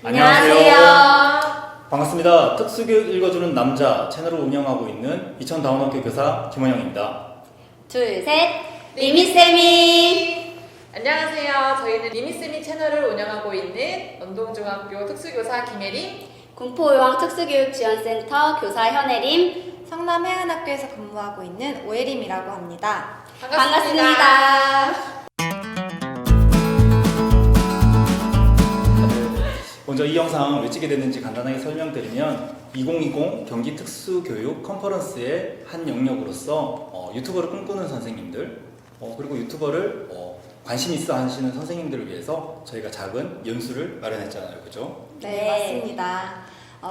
안녕하세요. 반갑습니다. 특수교육 읽어주는 남자 채널을 운영하고 있는 이천다운학교 교사 김원영입니다. 둘, 셋, 리미쌤이. 안녕하세요. 저희는 리미쌤이 채널을 운영하고 있는 연동중학교 특수교사 김혜림, 군포요항 특수교육지원센터 교사 현혜림. 성남해안학교에서 근무하고 있는 오예림이라고 합니다. 반갑습니다. 먼저 이 영상 왜 찍게 됐는지 간단하게 설명드리면 2020 경기 특수교육 컨퍼런스의 한 영역으로서 유튜버를 꿈꾸는 선생님들 그리고 유튜버를 관심 있어 하시는 선생님들을 위해서 저희가 작은 연수를 마련했잖아요. 그죠? 네, 맞습니다.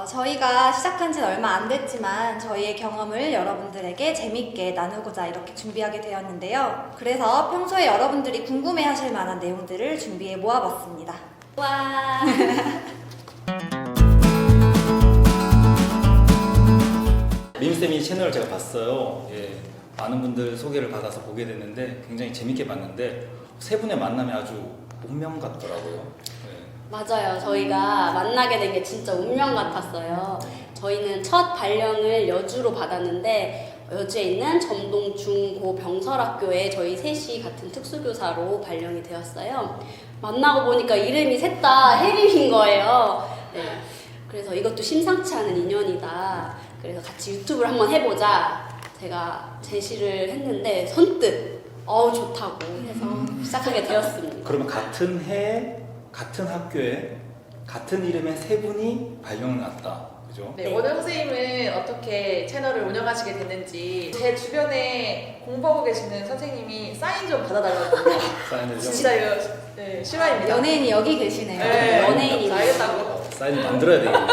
저희가 시작한 지는 얼마 안 됐지만 저희의 경험을 여러분들에게 재밌게 나누고자 이렇게 준비하게 되었는데요. 그래서 평소에 여러분들이 궁금해하실 만한 내용들을 준비해 모아봤습니다. 와. 리미쌤이 채널을 제가 봤어요. 예, 많은 분들 소개를 받아서 보게 됐는데 굉장히 재밌게 봤는데 세 분의 만남이 아주 운명 같더라고요. 예. 맞아요. 저희가 만나게 된 게 진짜 운명 같았어요. 저희는 첫 발령을 여주로 받았는데 여주에 있는 점동 중고 병설학교에 저희 셋이 같은 특수교사로 발령이 되었어요. 만나고 보니까 이름이 셋 다 혜림인 거예요. 네. 그래서 이것도 심상치 않은 인연이다. 그래서 같이 유튜브를 한번 해보자. 제가 제시를 했는데 선뜻 좋다고 해서 시작하게 되었습니다. 그러면 같은 해에 같은 학교에 같은 이름의 세 분이 발령을 났다. 그죠? 네, 네. 오늘 선생님은 어떻게 채널을 운영하시게 됐는지 제 주변에 공부하고 계시는 선생님이 사인 좀 받아달라고 사인을 좀 진짜 이거 실화입니다. 연예인이 여기 계시네요. 네, 연예인이 알겠다고. 사인 만들어야 되겠네요.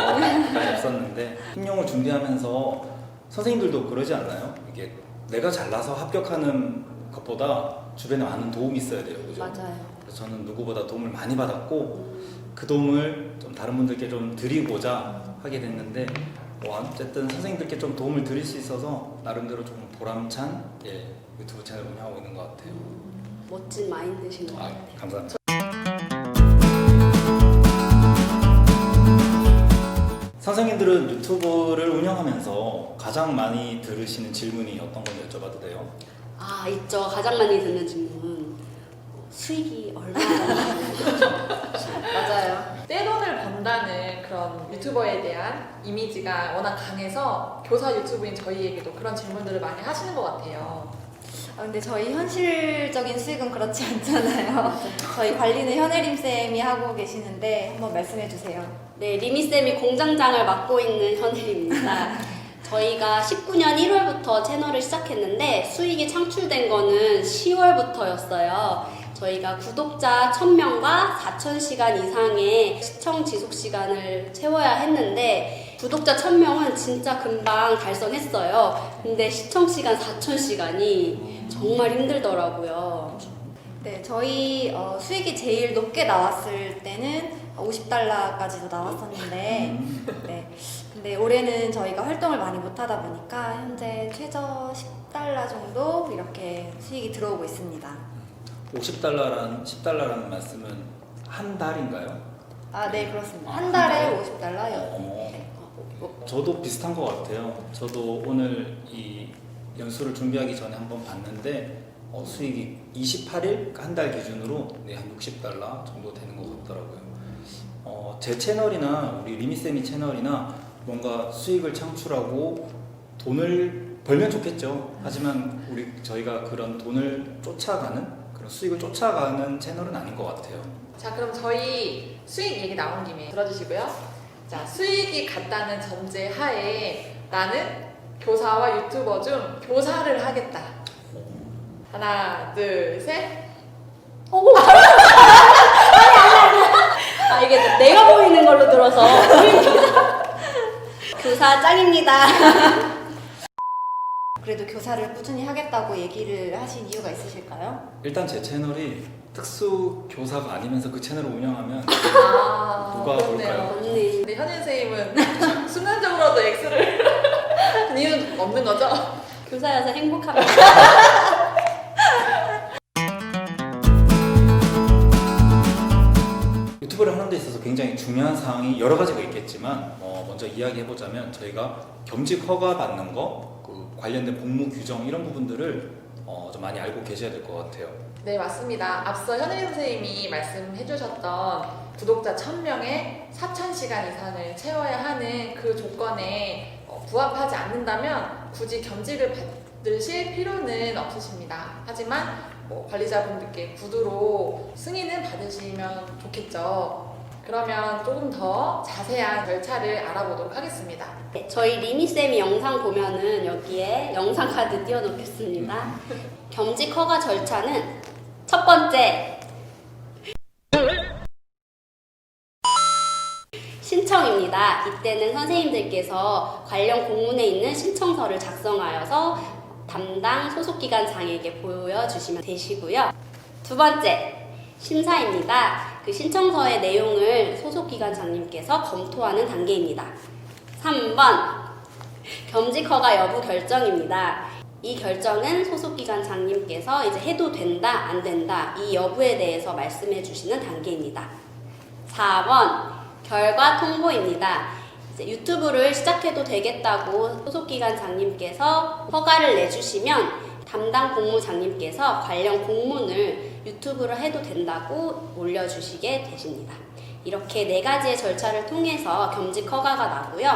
사인 없었는데 힘용을 준비하면서 선생님들도 그러지 않나요? 이게 내가 잘나서 합격하는 것보다 주변에 많은 도움이 있어야 돼요. 그죠? 맞아요. 그래서 저는 누구보다 도움을 많이 받았고 그 도움을 좀 다른 분들께 좀 드리고자 하게 됐는데 어쨌든 선생님들께 좀 도움을 드릴 수 있어서 나름대로 조금 보람찬 유튜브 채널 운영하고 있는 것 같아요. 멋진 마인드신 것 같아요. 감사합니다. 선생님들은 유튜브를 운영하면서 가장 많이 들으시는 질문이 어떤 건지 여쭤봐도 돼요? 있죠. 가장 많이 듣는 질문. 수익이 얼마나 맞아요. 떼돈을 번다는 그런 유튜버에 대한 이미지가 워낙 강해서 교사 유튜브인 저희에게도 그런 질문들을 많이 하시는 것 같아요. 근데 저희 현실적인 수익은 그렇지 않잖아요. 저희 관리는 현혜림 쌤이 하고 계시는데 한번 말씀해 주세요. 네, 리미쌤이 공장장을 맡고 있는 현혜입니다. 저희가 19년 1월부터 채널을 시작했는데 수익이 창출된 거는 10월부터였어요. 저희가 구독자 1000명과 4000시간 이상의 시청 지속 시간을 채워야 했는데 구독자 1000명은 진짜 금방 달성했어요. 근데 시청 시간 4000시간이 정말 힘들더라고요. 네, 저희 수익이 제일 높게 나왔을 때는 50달러까지도 나왔었는데 네, 근데 올해는 저희가 활동을 많이 못하다 보니까 현재 최저 10달러 정도 이렇게 수익이 들어오고 있습니다. 10달러라는 말씀은 한 달인가요? 네, 그렇습니다. 한 달에 50달러요. 저도 비슷한 것 같아요. 저도 오늘 이 연수를 준비하기 전에 한번 봤는데 수익이 28일 한 달 기준으로 한 60달러 정도 되는 것 같더라고요. 제 채널이나 우리 리미쌤이 채널이나 뭔가 수익을 창출하고 돈을 벌면 좋겠죠. 하지만 저희가 그런 돈을 쫓아가는 그런 수익을 쫓아가는 채널은 아닌 것 같아요. 자, 그럼 저희 수익 얘기 나온 김에 들어주시고요. 자, 수익이 같다는 전제 하에 나는 교사와 유튜버 중 교사를 하겠다. 하나, 둘, 셋. 이게 내가 보이는 걸로 들어서 교사 짱입니다. 그래도 교사를 꾸준히 하겠다고 얘기를 하신 이유가 있으실까요? 일단 제 채널이 특수 교사가 아니면서 그 채널을 운영하면 누가 그렇네요. 볼까요? 언니. 근데 현인 선생님은 순간적으로도 X를 한 이유는 없는 거죠? 교사여서 행복합니다. 유튜브를 하는 데 있어서 굉장히 중요한 사항이 여러 가지가 있겠지만 먼저 이야기해보자면 저희가 겸직 허가 받는 거, 그 관련된 복무 규정 이런 부분들을 좀 많이 알고 계셔야 될 것 같아요. 네, 맞습니다. 앞서 현일 선생님이 말씀해주셨던 구독자 1000명에 4000시간 이상을 채워야 하는 그 조건에 부합하지 않는다면 굳이 겸직을 받으실 필요는 없으십니다. 하지만 관리자분들께 구두로 승인은 받으시면 좋겠죠. 그러면 조금 더 자세한 절차를 알아보도록 하겠습니다. 네, 저희 리미쌤이 영상 보면은 여기에 영상 카드 띄워놓겠습니다. 겸직 허가 절차는 첫 번째, 신청입니다. 이때는 선생님들께서 관련 공문에 있는 신청서를 작성하여서 담당 소속기관장에게 보여주시면 되시고요. 두 번째, 심사입니다. 그 신청서의 내용을 소속기관장님께서 검토하는 단계입니다. 3번, 겸직 허가 여부 결정입니다. 이 결정은 소속기관장님께서 이제 해도 된다, 안 된다, 이 여부에 대해서 말씀해 주시는 단계입니다. 4번, 결과 통보입니다. 이제 유튜브를 시작해도 되겠다고 소속기관장님께서 허가를 내주시면 담당 공무장님께서 관련 공문을 유튜브로 해도 된다고 올려주시게 되십니다. 이렇게 4가지의 절차를 통해서 겸직 허가가 나고요.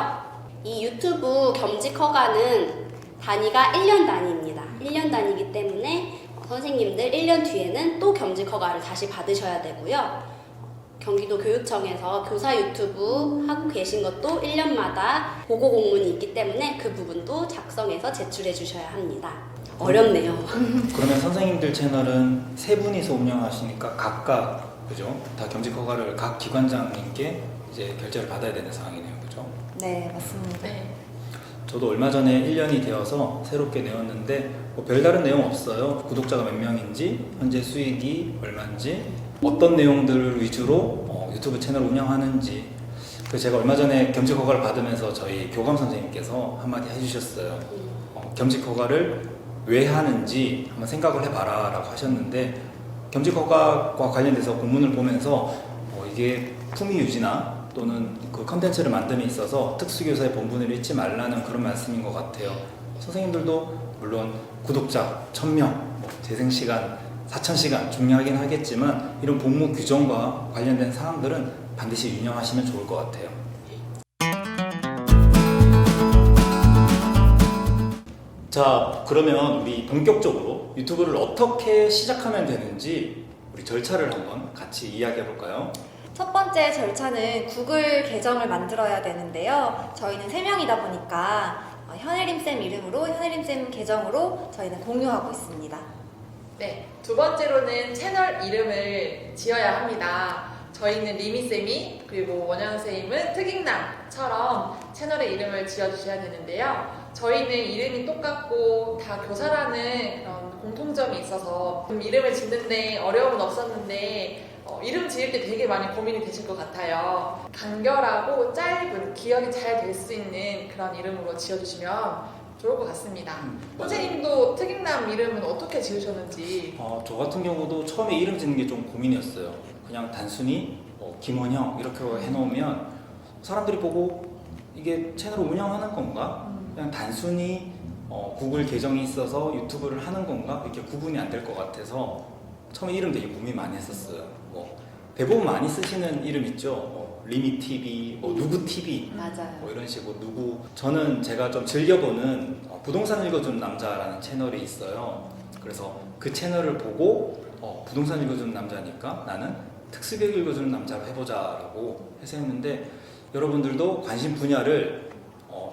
이 유튜브 겸직 허가는 단위가 1년 단위입니다. 1년 단위이기 때문에 선생님들 1년 뒤에는 또 겸직 허가를 다시 받으셔야 되고요. 경기도 교육청에서 교사 유튜브 하고 계신 것도 1년마다 보고 공문이 있기 때문에 그 부분도 작성해서 제출해 주셔야 합니다. 어렵네요. 그러면 선생님들 채널은 3분이서 운영하시니까 각각 그죠? 다 겸직 허가를 각 기관장님께 이제 결제를 받아야 되는 상황이네요. 그죠? 네, 맞습니다. 네. 저도 얼마 전에 1년이 되어서 새롭게 내었는데 별다른 내용 없어요. 구독자가 몇 명인지, 현재 수익이 얼마인지, 어떤 내용들을 위주로 유튜브 채널을 운영하는지. 제가 얼마 전에 겸직 허가를 받으면서 저희 교감 선생님께서 한마디 해주셨어요. 겸직 허가를 왜 하는지 한번 생각을 해봐라 라고 하셨는데, 겸직 허가와 관련돼서 공문을 보면서 이게 품위 유지나 또는 그 컨텐츠를 만듦에 있어서 특수교사의 본분을 잊지 말라는 그런 말씀인 것 같아요. 선생님들도 물론 구독자 1000명, 재생시간 4000시간 중요하긴 하겠지만 이런 복무 규정과 관련된 사항들은 반드시 유념하시면 좋을 것 같아요. 자, 그러면 우리 본격적으로 유튜브를 어떻게 시작하면 되는지 우리 절차를 한번 같이 이야기해 볼까요? 첫 번째 절차는 구글 계정을 만들어야 되는데요. 저희는 3명이다 보니까 현혜림쌤 이름으로 현혜림쌤 계정으로 저희는 공유하고 있습니다. 네, 두 번째로는 채널 이름을 지어야 합니다. 저희는 리미쌤이 그리고 원영선생님은 특익남처럼 채널의 이름을 지어주셔야 되는데요. 저희는 이름이 똑같고 다 교사라는 그런 공통점이 있어서 이름을 짓는데 어려움은 없었는데 이름 지을 때 되게 많이 고민이 되실 것 같아요. 간결하고 짧은 기억이 잘 될 수 있는 그런 이름으로 지어주시면 좋을 것 같습니다. 선생님도 특익남 이름은 어떻게 지으셨는지? 저 같은 경우도 처음에 이름 짓는 게 좀 고민이었어요. 그냥 단순히 김원형 이렇게 해놓으면 사람들이 보고 이게 채널을 운영하는 건가? 그냥 단순히 구글 계정이 있어서 유튜브를 하는 건가? 이렇게 구분이 안 될 것 같아서 처음에 이름 되게 고민 많이 했었어요. 대부분 많이 쓰시는 이름 있죠. 리미TV, 누구TV 맞아요. 이런 식으로 누구. 저는 제가 좀 즐겨보는 부동산 읽어주는 남자라는 채널이 있어요. 그래서 그 채널을 보고 부동산 읽어주는 남자니까 나는 특수교육 읽어주는 남자로 해보자라고 해서 했는데, 여러분들도 관심 분야를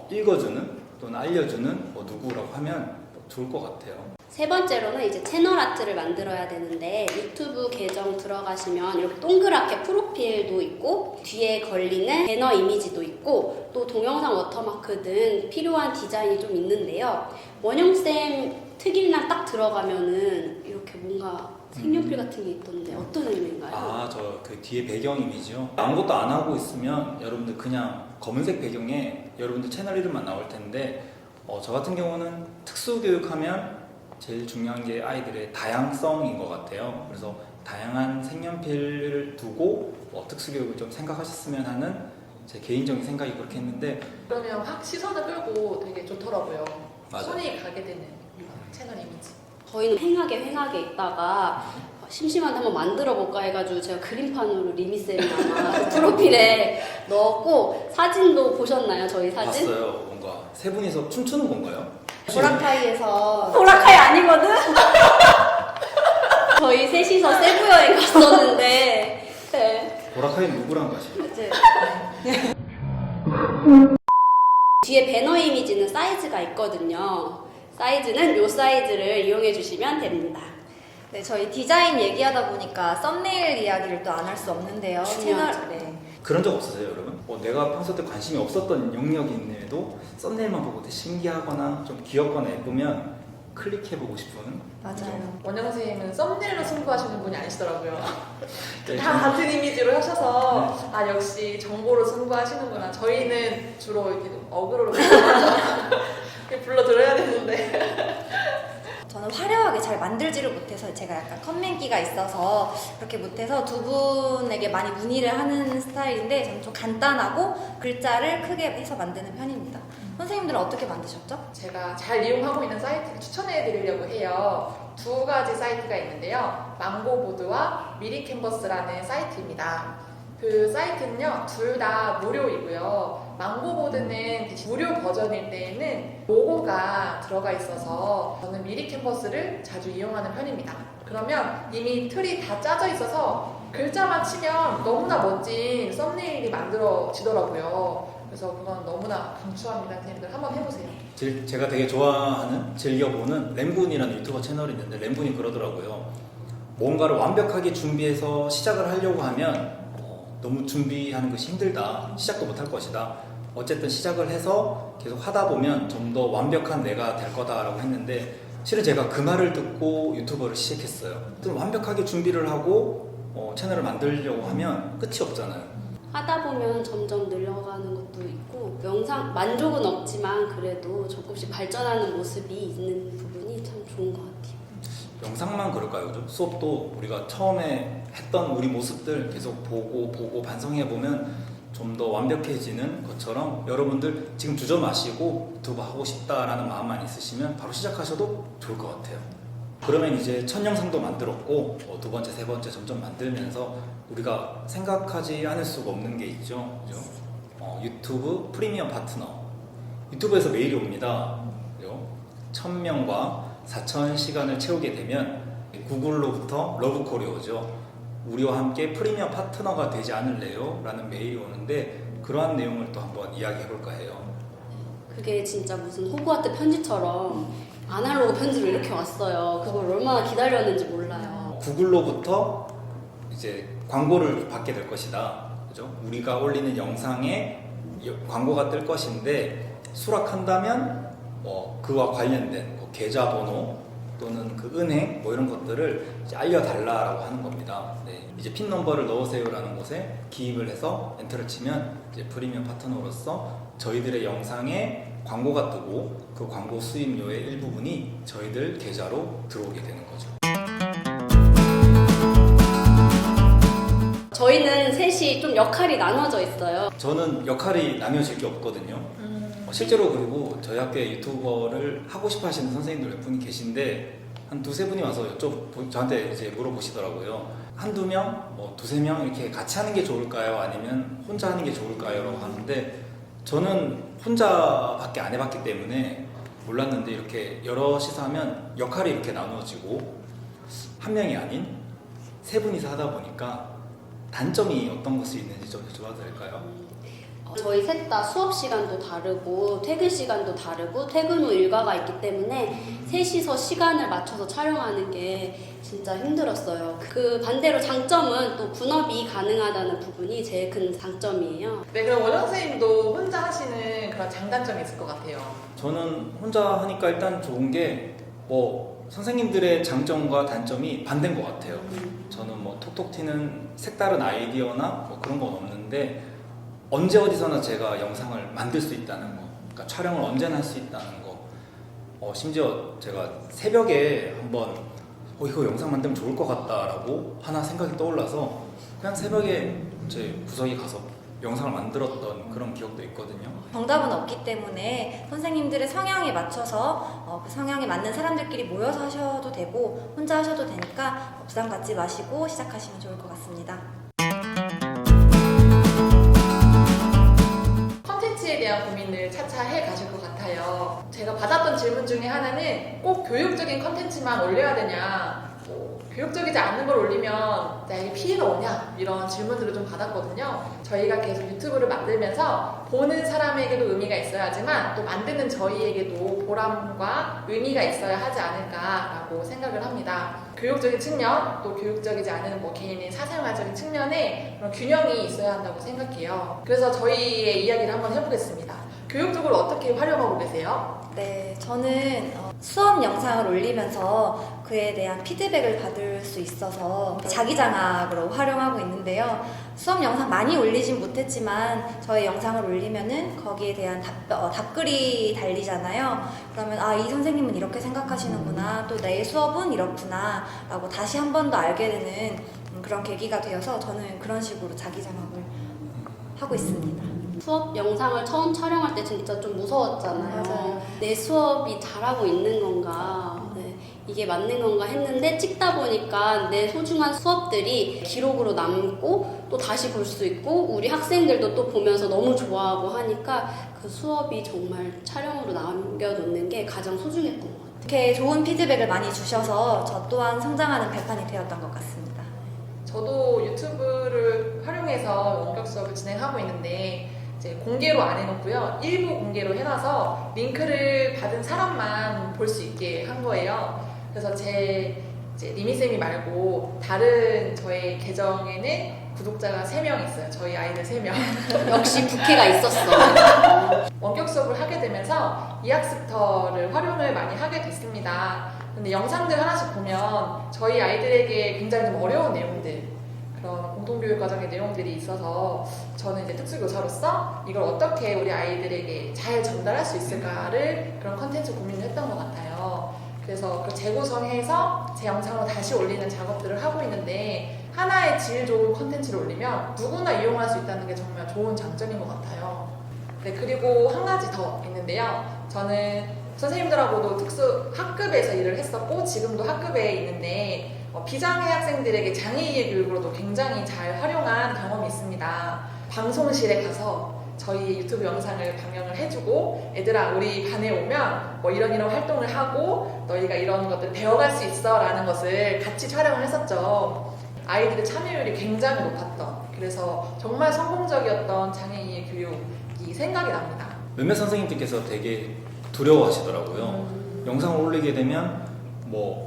읽어주는 또는 알려주는 누구라고 하면 좋을 것 같아요. 세 번째로는 이제 채널 아트를 만들어야 되는데, 유튜브 계정 들어가시면 이렇게 동그랗게 프로필도 있고 뒤에 걸리는 배너 이미지도 있고 또 동영상 워터마크 등 필요한 디자인이 좀 있는데요. 원영쌤 특일날 딱 들어가면은 이렇게 뭔가 색연필 같은 게 있던데 어떤 의미인가요? 저 그 뒤에 배경 이미지요. 아무것도 안 하고 있으면 여러분들 그냥 검은색 배경에 여러분들 채널 이름만 나올 텐데, 저 같은 경우는 특수교육하면 제일 중요한 게 아이들의 다양성인 것 같아요. 그래서 다양한 색연필을 두고 특수교육을 좀 생각하셨으면 하는 제 개인적인 생각이 그렇게 했는데 그러면 확 시선을 끌고 되게 좋더라고요. 맞아요. 손이 가게 되는 채널 이미지. 저희는 횡하게 있다가 심심한데 한번 만들어 볼까 해가지고 제가 그림판으로 리미셀이나 프로필에 넣었고 사진도 보셨나요? 저희 사진? 봤어요. 뭔가 세 분이서 춤추는 건가요? 보라카이에서 보라카이 아니거든? 저희 셋이서 세부 여행 갔었는데 네. 보라카이는 누구랑 가시죠? 이제 뒤에 배너 이미지는 사이즈가 있거든요. 사이즈는 이 사이즈를 이용해 주시면 됩니다. 네, 저희 디자인 얘기하다 보니까 썸네일 이야기를 또 안 할 수 없는데요. 중요하죠. 채널 네. 그런 적 없으세요, 여러분? 내가 평소 때 관심이 없었던 영역이 있는데도 썸네일만 보고 되게 신기하거나 좀 귀엽거나 예쁘면 클릭해보고 싶은 맞아요. 원영 선생님은 썸네일로 승부하시는 분이 아니시더라고요. 네, 다 같은 이미지로 하셔서 아 역시 정보로 승부하시는구나. 저희는 주로 이렇게 어그로로 불러드려야 되는데 저는 화려하게 잘 만들지를 못해서 제가 약간 컴맹기가 있어서 그렇게 못해서 두 분에게 많이 문의를 하는 스타일인데 저는 좀 간단하고 글자를 크게 해서 만드는 편입니다. 선생님들은 어떻게 만드셨죠? 제가 잘 이용하고 있는 사이트를 추천해 드리려고 해요. 두 가지 사이트가 있는데요. 망고보드와 미리캔버스라는 사이트입니다. 그 사이트는요, 둘 다 무료이고요. 망고보드는 무료 버전일 때에는 로고가 들어가 있어서 저는 미리캔버스를 자주 이용하는 편입니다. 그러면 이미 틀이 다 짜져 있어서 글자만 치면 너무나 멋진 썸네일이 만들어지더라고요. 그래서 그건 너무나 강추합니다. 선생님들 한번 해보세요. 제가 되게 좋아하는, 즐겨보는 램군이라는 유튜버 채널이 있는데 램군이 그러더라고요. 뭔가를 완벽하게 준비해서 시작을 하려고 하면 너무 준비하는 것이 힘들다. 시작도 못할 것이다. 어쨌든 시작을 해서 계속 하다 보면 좀 더 완벽한 내가 될 거다라고 했는데 실은 제가 그 말을 듣고 유튜버를 시작했어요. 좀 완벽하게 준비를 하고 채널을 만들려고 하면 끝이 없잖아요. 하다 보면 점점 늘려가는 것도 있고 영상 만족은 없지만 그래도 조금씩 발전하는 모습이 있는 부분이 참 좋은 것 같아요. 영상만 그럴까요? 요즘 수업도 우리가 처음에 했던 우리 모습들 계속 보고 반성해보면 좀 더 완벽해지는 것처럼 여러분들 지금 주저 마시고 유튜브 하고 싶다라는 마음만 있으시면 바로 시작하셔도 좋을 것 같아요. 그러면 이제 첫 영상도 만들었고 두 번째, 세 번째 점점 만들면서 우리가 생각하지 않을 수가 없는 게 있죠. 그죠? 유튜브 프리미엄 파트너. 유튜브에서 메일이 옵니다. 1000명과 4000시간을 채우게 되면 구글로부터 러브콜이 오죠. 우리와 함께 프리미엄 파트너가 되지 않을래요? 라는 메일이 오는데 그러한 내용을 또 한번 이야기해 볼까 해요. 그게 진짜 무슨 호그와트 편지처럼 아날로그 편지로 이렇게 왔어요. 그걸 얼마나 기다렸는지 몰라요. 구글로부터 이제 광고를 받게 될 것이다. 그죠? 우리가 올리는 영상에 광고가 뜰 것인데 수락한다면 그와 관련된 계좌번호 또는 그 은행 이런 것들을 이제 알려달라라고 하는 겁니다. 네, 이제 핀 넘버를 넣으세요라는 곳에 기입을 해서 엔터를 치면 이제 프리미엄 파트너로서 저희들의 영상에 광고가 뜨고 그 광고 수입료의 일부분이 저희들 계좌로 들어오게 되는 거죠. 저희는 셋이 좀 역할이 나눠져 있어요. 저는 역할이 나뉘어질 게 없거든요. 실제로 그리고 저희 학교에 유튜버를 하고 싶어 하시는 선생님들 몇 분이 계신데 한 두세 분이 와서 저한테 이제 물어보시더라고요. 한두 명, 두세 명 이렇게 같이 하는 게 좋을까요? 아니면 혼자 하는 게 좋을까요? 라고 하는데 저는 혼자밖에 안 해봤기 때문에 몰랐는데 이렇게 여럿이서 하면 역할이 이렇게 나누어지고 한 명이 아닌 세 분이서 하다 보니까 단점이 어떤 것이 있는지 좀 여쭤봐도 될까요? 저희 셋 다 수업 시간도 다르고 퇴근 시간도 다르고 퇴근 후 일과가 있기 때문에 셋이서 시간을 맞춰서 촬영하는 게 진짜 힘들었어요. 그 반대로 장점은 또 분업이 가능하다는 부분이 제일 큰 장점이에요. 네, 그럼 원영 선생님도 혼자 하시는 그런 장단점이 있을 것 같아요. 저는 혼자 하니까 일단 좋은 게 선생님들의 장점과 단점이 반대인 것 같아요. 저는 톡톡 튀는 색다른 아이디어나 그런 건 없는데 언제 어디서나 제가 영상을 만들 수 있다는 거, 그러니까 촬영을 언제나 할 수 있다는 거. 심지어 제가 새벽에 한번 이거 영상 만들면 좋을 것 같다라고 하나 생각이 떠올라서 그냥 새벽에 제 구석에 가서 영상을 만들었던 그런 기억도 있거든요. 정답은 없기 때문에 선생님들의 성향에 맞춰서 그 성향에 맞는 사람들끼리 모여서 하셔도 되고 혼자 하셔도 되니까 부담 갖지 마시고 시작하시면 좋을 것 같습니다. 컨텐츠에 대한 고민을 차차 해 가실 것 같아요. 제가 받았던 질문 중에 하나는 꼭 교육적인 컨텐츠만 올려야 되냐, 교육적이지 않은 걸 올리면 나에게 피해가 오냐, 이런 질문들을 좀 받았거든요. 저희가 계속 유튜브를 만들면서 보는 사람에게도 의미가 있어야 하지만 또 만드는 저희에게도 보람과 의미가 있어야 하지 않을까라고 생각을 합니다. 교육적인 측면, 또 교육적이지 않은 개인의 사생활적인 측면에 그런 균형이 있어야 한다고 생각해요. 그래서 저희의 이야기를 한번 해보겠습니다. 교육적으로 어떻게 활용하고 계세요? 네, 저는 수업 영상을 올리면서 그에 대한 피드백을 받을 수 있어서 자기장악으로 활용하고 있는데요. 수업 영상 많이 올리진 못했지만 저희 영상을 올리면은 거기에 대한 답글이 달리잖아요. 그러면 이 선생님은 이렇게 생각하시는구나, 또 내 수업은 이렇구나 라고 다시 한 번 더 알게 되는 그런 계기가 되어서 저는 그런 식으로 자기장악을 하고 있습니다. 수업 영상을 처음 촬영할 때 진짜 좀 무서웠잖아요. 맞아요. 내 수업이 잘하고 있는 건가, 이게 맞는 건가 했는데 찍다 보니까 내 소중한 수업들이 기록으로 남고 또 다시 볼 수 있고 우리 학생들도 또 보면서 너무 좋아하고 하니까 그 수업이 정말 촬영으로 남겨놓는 게 가장 소중했던 것 같아요. 이렇게 좋은 피드백을 많이 주셔서 저 또한 성장하는 발판이 되었던 것 같습니다. 저도 유튜브를 활용해서 원격 수업을 진행하고 있는데 이제 공개로 안 해놓고요, 일부 공개로 해놔서 링크를 받은 사람만 볼 수 있게 한 거예요. 그래서 제 리미쌤이 말고 다른 저의 계정에는 구독자가 3명 있어요. 저희 아이들 3명. 역시 부캐가 있었어. 원격 수업을 하게 되면서 이학습터를 활용을 많이 하게 됐습니다. 근데 영상들 하나씩 보면 저희 아이들에게 굉장히 좀 어려운 내용들, 그런 공동교육 과정의 내용들이 있어서 저는 이제 특수교사로서 이걸 어떻게 우리 아이들에게 잘 전달할 수 있을까를 그런 컨텐츠 고민을 했던 것 같아요. 그래서 그 재구성해서 제 영상으로 다시 올리는 작업들을 하고 있는데, 하나의 질 좋은 컨텐츠를 올리면 누구나 이용할 수 있다는 게 정말 좋은 장점인 것 같아요. 네, 그리고 한 가지 더 있는데요. 저는 선생님들하고도 특수 학급에서 일을 했었고 지금도 학급에 있는데 비장애 학생들에게 장애인의 교육으로도 굉장히 잘 활용한 경험이 있습니다. 방송실에 가서 저희 유튜브 영상을 방영을 해주고, 얘들아 우리 반에 오면 이런 활동을 하고 너희가 이런 것들 배워갈 수 있어 라는 것을 같이 촬영을 했었죠. 아이들의 참여율이 굉장히 높았던, 그래서 정말 성공적이었던 장애인의 교육이 생각이 납니다. 몇몇 선생님들께서 되게 두려워하시더라고요. 영상을 올리게 되면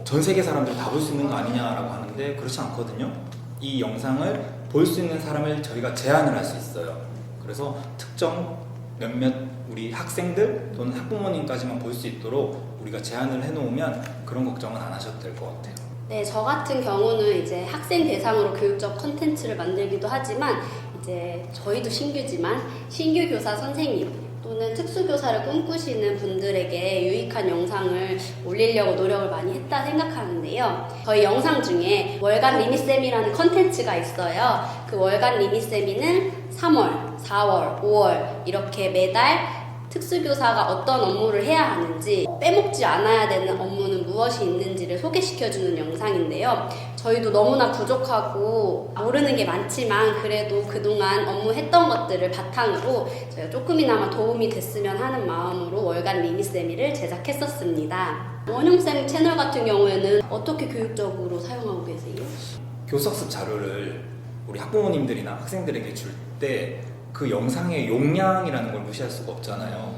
전 세계 사람들이 다 볼 수 있는 거 아니냐라고 하는데 그렇지 않거든요. 이 영상을 볼 수 있는 사람을 저희가 제한을 할 수 있어요. 그래서 특정 몇몇 우리 학생들 또는 학부모님까지만 볼 수 있도록 우리가 제한을 해놓으면 그런 걱정은 안 하셔도 될 것 같아요. 네, 저 같은 경우는 이제 학생 대상으로 교육적 컨텐츠를 만들기도 하지만 이제 저희도 신규지만 신규 교사 선생님 또는 특수교사를 꿈꾸시는 분들에게 유익한 영상을 올리려고 노력을 많이 했다 생각하는데요. 저희 영상 중에 월간 리미쌤이라는 컨텐츠가 있어요. 그 월간 리미쌤이는 3월, 4월, 5월 이렇게 매달 특수교사가 어떤 업무를 해야 하는지, 빼먹지 않아야 되는 업무는 무엇이 있는지를 소개시켜주는 영상인데요. 저희도 너무나 부족하고 모르는 게 많지만 그래도 그동안 업무했던 것들을 바탕으로 저희가 조금이나마 도움이 됐으면 하는 마음으로 월간 리미쌤이를 제작했었습니다. 원용쌤 채널 같은 경우에는 어떻게 교육적으로 사용하고 계세요? 교수학습 자료를 우리 학부모님들이나 학생들에게 줄 때 그 영상의 용량이라는 걸 무시할 수가 없잖아요.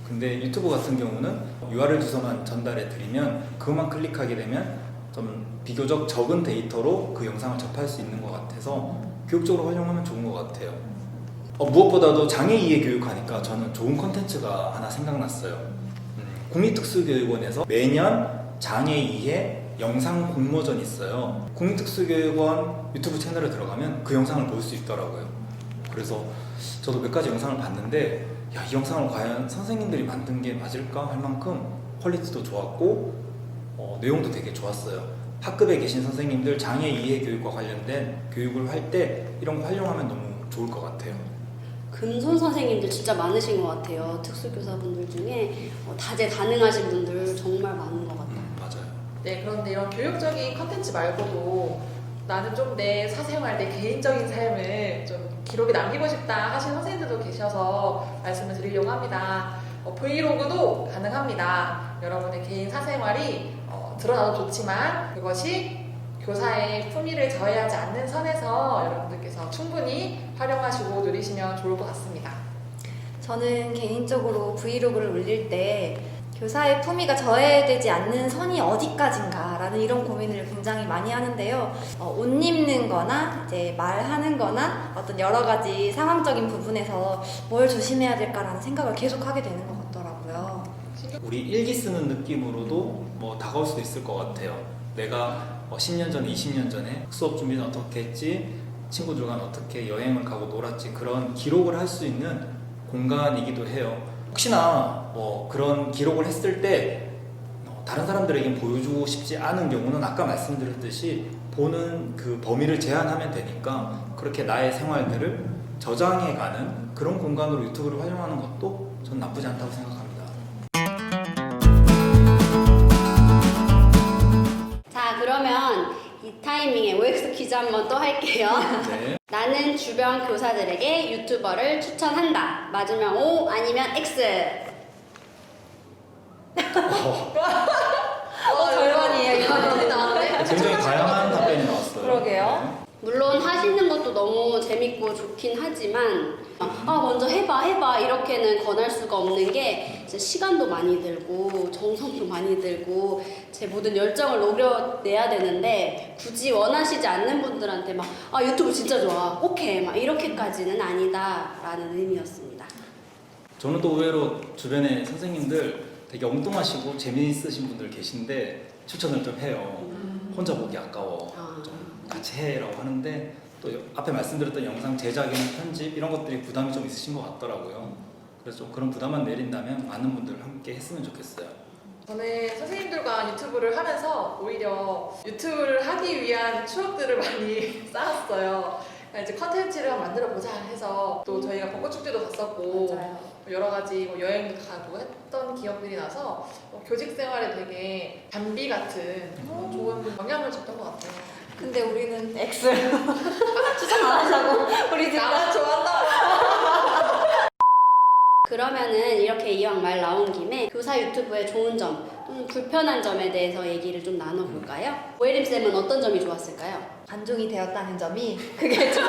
근데 유튜브 같은 경우는 URL 주소만 전달해 드리면 그것만 클릭하게 되면 좀 비교적 적은 데이터로 그 영상을 접할 수 있는 것 같아서 교육적으로 활용하면 좋은 것 같아요. 무엇보다도 장애 이해 교육하니까 저는 좋은 콘텐츠가 하나 생각났어요. 국립특수교육원에서 매년 장애 이해 영상 공모전이 있어요. 국립특수교육원 유튜브 채널에 들어가면 그 영상을 볼 수 있더라고요. 그래서 저도 몇 가지 영상을 봤는데 이 영상을 과연 선생님들이 만든 게 맞을까 할 만큼 퀄리티도 좋았고 내용도 되게 좋았어요. 학급에 계신 선생님들 장애 이해 교육과 관련된 교육을 할 때 이런 거 활용하면 너무 좋을 것 같아요. 금손 선생님들 진짜 많으신 것 같아요. 특수교사분들 중에 다재다능하신 분들 정말 많은 것 같아요. 맞아요. 네, 그런데 이런 교육적인 컨텐츠 말고도 나는 좀 내 사생활, 내 개인적인 삶을 좀 기록에 남기고 싶다 하신 선생님들도 계셔서 말씀을 드리려고 합니다. 브이로그도 가능합니다. 여러분의 개인 사생활이 드러나도 좋지만 그것이 교사의 품위를 저해하지 않는 선에서 여러분들께서 충분히 활용하시고 누리시면 좋을 것 같습니다. 저는 개인적으로 브이로그를 올릴 때 교사의 품위가 저해되지 않는 선이 어디까지인가라는 이런 고민을 굉장히 많이 하는데요. 옷 입는 거나 이제 말하는 거나 어떤 여러 가지 상황적인 부분에서 뭘 조심해야 될까라는 생각을 계속 하게 되는 것 같더라고요. 우리 일기 쓰는 느낌으로도 뭐 다가올 수도 있을 것 같아요. 내가 10년 전에, 20년 전에 수업 준비는 어떻게 했지, 친구들과 어떻게 여행을 가고 놀았지, 그런 기록을 할 수 있는 공간이기도 해요. 혹시나 뭐 그런 기록을 했을 때 다른 사람들에게 보여주고 싶지 않은 경우는 아까 말씀드렸듯이 보는 그 범위를 제한하면 되니까 그렇게 나의 생활들을 저장해가는 그런 공간으로 유튜브를 활용하는 것도 전 나쁘지 않다고 생각합니다. 자, 그러면 이 타이밍에 OX 퀴즈 한번 또 할게요. 네. 나는 주변 교사들에게 유튜버를 추천한다. 맞으면 O, 아니면 X. 절반이에요, 이거. 많이 나왔네. 굉장히 다양한 답변이 나왔어요. 그러게요. 물론 하시는 것도 너무 재밌고 좋긴 하지만 먼저 해봐 이렇게는 권할 수가 없는 게 이제 시간도 많이 들고 정성도 많이 들고 제 모든 열정을 녹여내야 되는데 굳이 원하시지 않는 분들한테 유튜브 진짜 좋아 꼭 해 막 이렇게까지는 아니다라는 의미였습니다. 저는 또 의외로 주변에 선생님들 되게 엉뚱하시고 재미있으신 분들 계신데 추천을 좀 해요. 혼자 보기 아까워. 좀 같이 해라고 하는데 또 앞에 말씀드렸던 영상 제작이나 편집 이런 것들이 부담이 좀 있으신 것 같더라고요. 그래서 좀 그런 부담만 내린다면 많은 분들 함께 했으면 좋겠어요. 저는 선생님들과 유튜브를 하면서 오히려 유튜브를 하기 위한 추억들을 많이 쌓았어요. 그러니까 이제 컨텐츠를 한번 만들어보자 해서 또 저희가 벚꽃축제도 갔었고 맞아요. 여러 가지 여행도 가고 했던 기억들이 나서 교직 생활에 되게 단비 같은 좋은 영향을 줬던 것 같아요. 근데 우리는 X. 추천 안 하자고. 우리 나만 좋아한다고. 그러면은 이렇게 이왕 말 나온 김에 교사 유튜브의 좋은 점 또는 불편한 점에 대해서 얘기를 좀 나눠볼까요? 오예림쌤은 어떤 점이 좋았을까요? 관종이 되었다는 점이 그게 좀